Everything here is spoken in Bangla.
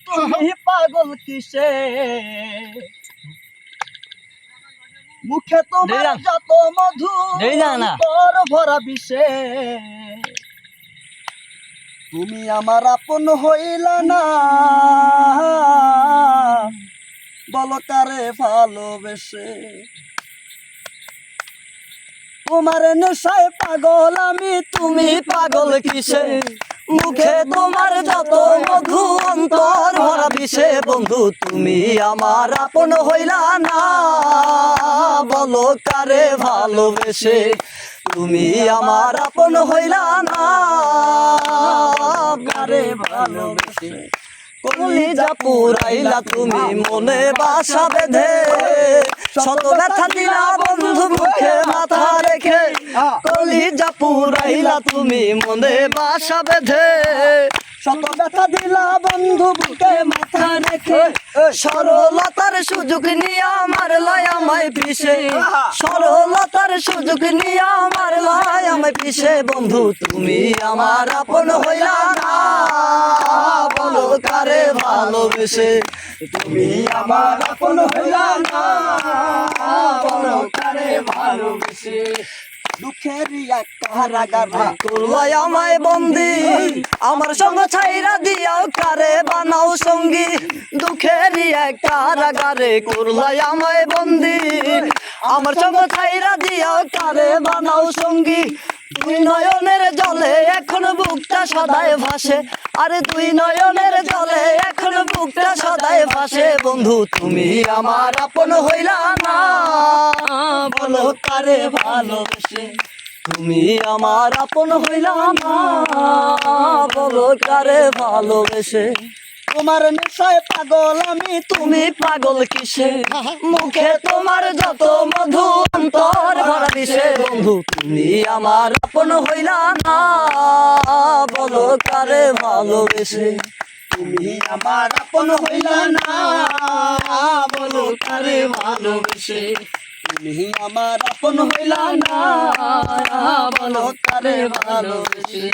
তুমি পাগল কিসে মুখে তোমার যত মধু তোর ভরা বিষে তুমি আমার আপন হইলা না বলো কারে ভালোবেসে তোমার নেশায় পাগল আমি তুমি পাগল কিসে মুখে তোমার যত মধু অন্তর ভরা বিষে বন্ধু তুমি আমার আপন হইলা না বলো কারে ভালোবেসে তুমি আমার আপন হইলা না কারে ভালোবেসে কলিজা পুরাইলা তুমি মনে বাসা বেঁধে শত ব্যথা দিলা বন্ধু মুখে মাথা রেখে কলিজা পুরাইলা তুমি মনে বাসা বেঁধে শত ব্যথা দিলা বন্ধু বুকে মাথা রেখে সরলতার সুযোগ নিয়ে আমার লয় আমায় পিছে সরলতার সুযোগ নিয়ে আমার লয় আমায় পিছে বন্ধু তুমি আমার আপন হইলা না বলো কারে ভালোবেসে তুমি আমার আপন হইলা না বলো কারে ভালোবেসে দুঃখের এক কারাগারে করলাই আমায় বন্দি আমার সঙ্গ ছাইরা দিয়াও কারে বানাও সঙ্গী দুঃখের এক কারাগারে করলাই আমায় বন্দি আমার সঙ্গ ছাইরা দিয়াও কারে বানাও সঙ্গী দুই নয়নের জলে এখন বুকটা সদায় ভাসে আরে দুই নয়নের জলে এখন বুকটা সদায় ভাসে বন্ধু তুমি আমার আপন হইলা না বলো কারে ভালোবেসে তুমি আমার আপন হইলা না বলো কারে ভালোবেসে তোমার নেশায় পাগল আমি তুমি পাগল কিসে মুখে তোমার যত মধু অন্তর ভরা বিষে বন্ধু তুমি আমার আপন হইলা না বলো কারে ভালোবেসে তুমি আমার আপন হইলা না বলো কারে ভালোবেসে তুমি আমার আপন হইলা না বলো কারে ভালোবেসে